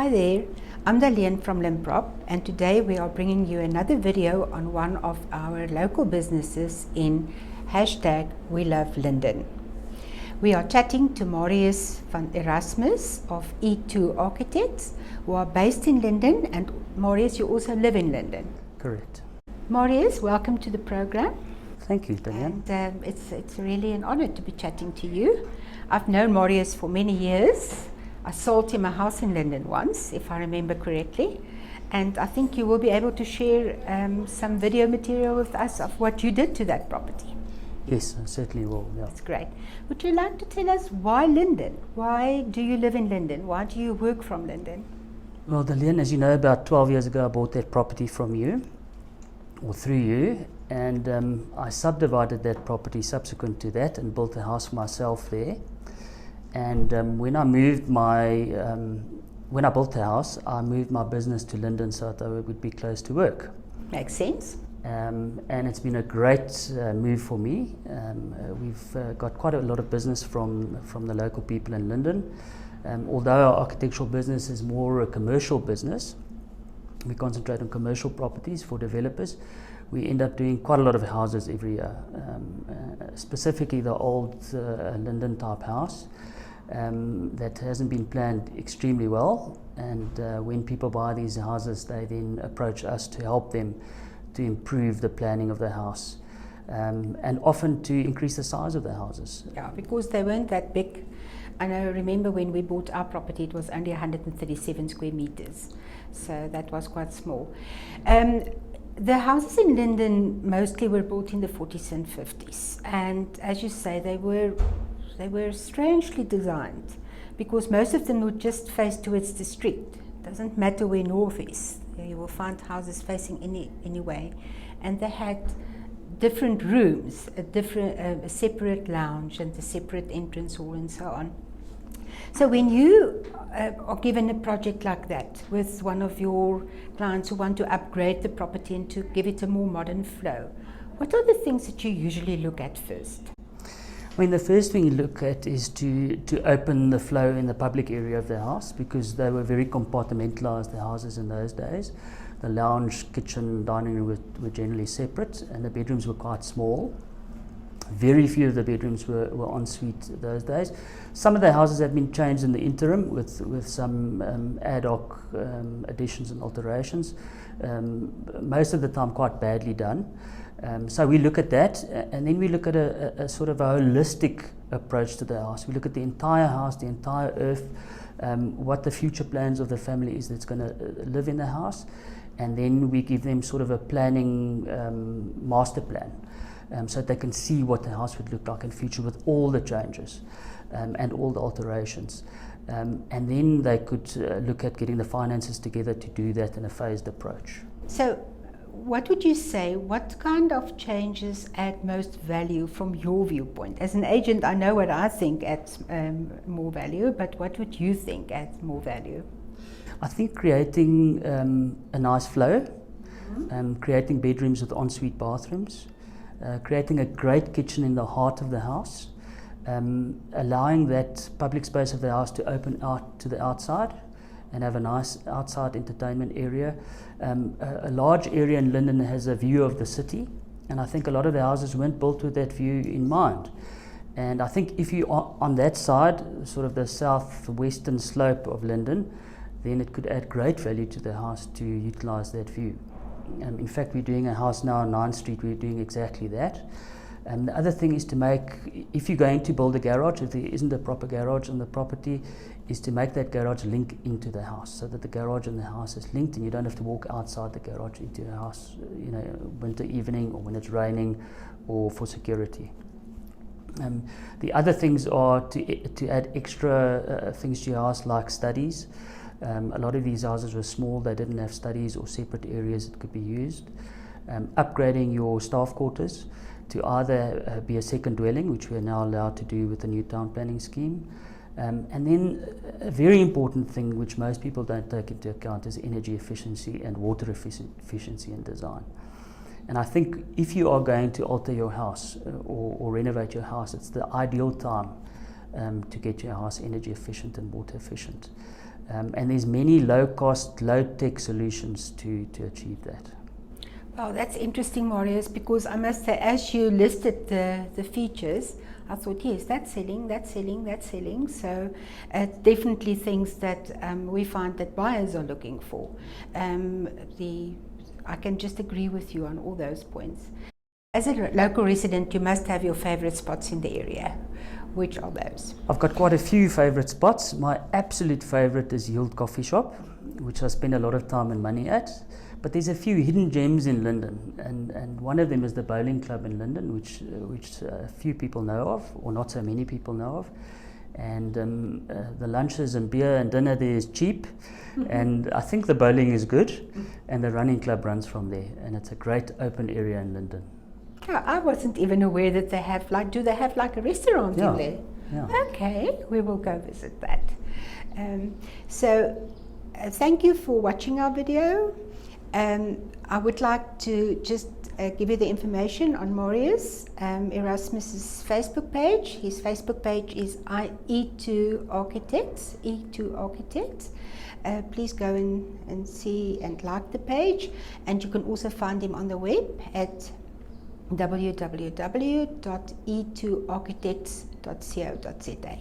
Hi there, I'm Daleen from LINPROP, and today we are bringing you another video on one of our local businesses in #WeLoveLinden. We are chatting to Marius Erasmus of E2 Architects, who are based in Linden, and Marius, you also live in Linden. Correct. Marius, welcome to the program. Thank you, Daleen. And it's really an honor to be chatting to you. I've known Marius for many years. I sold him a house in Linden once, if I remember correctly, and I think you will be able to share some video material with us of what you did to that property. Yes, I certainly will. Yeah. That's great. Would you like to tell us why Linden? Why do you live in Linden? Why do you work from Linden? Well, Daleen, as you know, about 12 years ago I bought that property from you, or through you, and I subdivided that property subsequent to that and built a house for myself there. And when I built the house, I moved my business to Linden so that it would be close to work. Makes sense. And it's been a great move for me. We've got quite a lot of business from the local people in Linden. Although our architectural business is more a commercial business, we concentrate on commercial properties for developers. We end up doing quite a lot of houses every year, specifically the old Linden type house. That hasn't been planned extremely well, and when people buy these houses, they then approach us to help them to improve the planning of the house, and often to increase the size of the houses. Yeah, because they weren't that big. And I remember when we bought our property, it was only 137 square meters, so that was quite small. The houses in Linden mostly were built in the 40s and 50s, and as you say, they were strangely designed, because most of them would just face towards the street. It doesn't matter where north is, you will find houses facing any way, and they had different rooms, a separate lounge and a separate entrance hall and so on. So when you are given a project like that with one of your clients who want to upgrade the property and to give it a more modern flow, what are the things that you usually look at first? I mean, the first thing you look at is to open the flow in the public area of the house, because they were very compartmentalized, the houses in those days. The lounge, kitchen, dining room were generally separate, and the bedrooms were quite small. Very few of the bedrooms were en suite those days. Some of the houses have been changed in the interim with some ad hoc additions and alterations, most of the time quite badly done. So we look at that, and then we look at a sort of a holistic approach to the house. We look at the entire house, the entire earth, what the future plans of the family is that's going to live in the house, and then we give them sort of a planning master plan, so that they can see what the house would look like in future with all the changes and all the alterations. And then they could look at getting the finances together to do that in a phased approach. So what would you say, what kind of changes add most value from your viewpoint? As an agent, I know what I think adds more value, but what would you think adds more value? I think creating a nice flow, creating bedrooms with ensuite bathrooms, creating a great kitchen in the heart of the house, allowing that public space of the house to open out to the outside and have a nice outside entertainment area. A large area in Linden has a view of the city, and I think a lot of the houses weren't built with that view in mind. And I think if you are on that side, sort of the southwestern slope of Linden, then it could add great value to the house to utilize that view. In fact, we're doing a house now on 9th Street, we're doing exactly that. And the other thing is to make, if you're going to build a garage, if there isn't a proper garage on the property, is to make that garage link into the house, so that the garage and the house is linked, and you don't have to walk outside the garage into the house, winter evening or when it's raining, or for security. The other things are to add extra things to your house, like studies. A lot of these houses were small, they didn't have studies or separate areas that could be used. Upgrading your staff quarters to either be a second dwelling, which we are now allowed to do with the new town planning scheme. And then a very important thing which most people don't take into account is energy efficiency and water efficiency in design. And I think if you are going to alter your house or renovate your house, it's the ideal time to get your house energy efficient and water efficient. And there's many low-cost, low-tech solutions to achieve that. Well, that's interesting, Marius, because I must say, as you listed the features, I thought, yes, that's selling, that's selling, that's selling. So definitely things that we find that buyers are looking for. I can just agree with you on all those points. As a local resident, you must have your favorite spots in the area. Which are those? I've got quite a few favorite spots. My absolute favorite is Yield Coffee Shop, which I spend a lot of time and money at. But there's a few hidden gems in Linden, and one of them is the bowling club in Linden, which a few people know of, or not so many people know of. And the lunches and beer and dinner there is cheap, and I think the bowling is good, and the running club runs from there, and it's a great open area in Linden. Yeah, I wasn't even aware that they have do they have like a restaurant in there? Yeah. Okay, we will go visit that. Thank you for watching our video. I would like to just give you the information on Marius Erasmus's Facebook page. His Facebook page is E2 Architects. E2 Architects. Please go and see and like the page, and you can also find him on the web at www.e2architects.co.za.